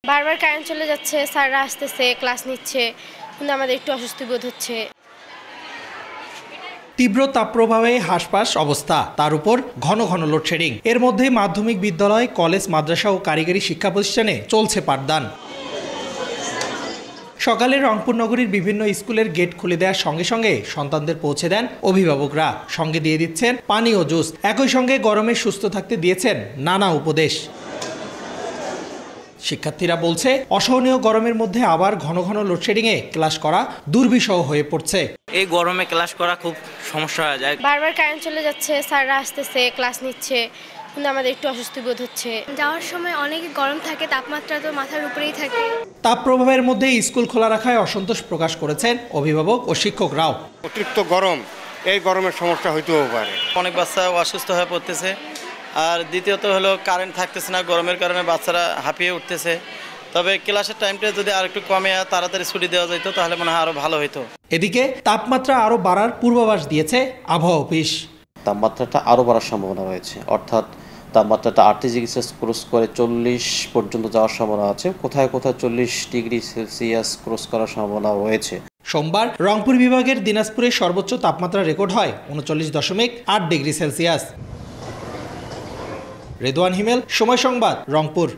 বারবার কারেন্ট চলে যাচ্ছে, স্যাররা আসতেছে, ক্লাস নিচ্ছে, কিন্তু আমাদের একটু অস্বস্তি বোধ হচ্ছে। তীব্র তাপপ্রবাহে হাসপাস অবস্থা, তার উপর ঘন ঘন লোডশেডিং। এর মধ্যে মাধ্যমিক বিদ্যালয়, কলেজ, মাদ্রাসা ও কারিগরি শিক্ষা প্রতিষ্ঠানে চলছে পাঠদান। সকালে রংপুর নগরীর বিভিন্ন স্কুলের গেট খুলে দেওয়ার সঙ্গে সঙ্গে সন্তানদের পৌঁছে দেন অভিভাবকরা। সঙ্গে দিয়ে দিচ্ছেন পানি ও জুস। একই সঙ্গে গরমে সুস্থ থাকতে দিয়েছেন নানা উপদেশ। শিক্ষার্থীরা বলছে, অসহনীয় গরমের মধ্যে আবার ঘন ঘন লোডশেডিংয়ে ক্লাস করা দুর্বিষহ হয়ে পড়ছে। এই গরমে ক্লাস করা খুব সমস্যা হয়ে যায়। বারবার কারেন্ট চলে যাচ্ছে, স্যাররা আসতেছে, ক্লাস নিচ্ছে, কিন্তু আমাদের একটু অস্বস্তি বোধ হচ্ছে। যাওয়ার সময় অনেক গরম থাকে, তাপমাত্রা তো মাথার উপরেই থাকে। তাপপ্রবাহের মধ্যে স্কুল খোলা রাখায় অসন্তোষ প্রকাশ করেছেন অভিভাবক ও শিক্ষকরাও। অতিরিক্ত গরম, এই গরমের সমস্যা হইতেও পারে। অনেক বাচ্চা অসুস্থ হয়ে পড়তেছে, আর দ্বিতীয়ত হলো কারেন্ট থাকতেছে না, গরমের কারণে বাচ্চারা হাঁপিয়ে উঠতেছে। তবে ক্লাসের টাইমটা যদি আর একটু কমে তাড়াতাড়ি ছুটি দেওয়া যেত তাহলে মনে হয় আরও ভালো হতো। এদিকে তাপমাত্রা আরও বাড়ার পূর্বাভাস দিয়েছে আবহাওয়া অফিস। তাপমাত্রাটা আরও বাড়ার সম্ভাবনা রয়েছে, অর্থাৎ তাপমাত্রাটা 38 ডিগ্রি সেলসিয়াস ক্রস করে 40 পর্যন্ত যাওয়ার সম্ভাবনা আছে। কোথায় কোথায় 40 ডিগ্রি সেলসিয়াস ক্রস করার সম্ভাবনা রয়েছে। সোমবার রংপুর বিভাগের দিনাজপুরে সর্বোচ্চ তাপমাত্রা রেকর্ড হয় 39.8 ডিগ্রি সেলসিয়াস। রেদওয়ান হিমেল, সময় সংবাদ, রংপুর।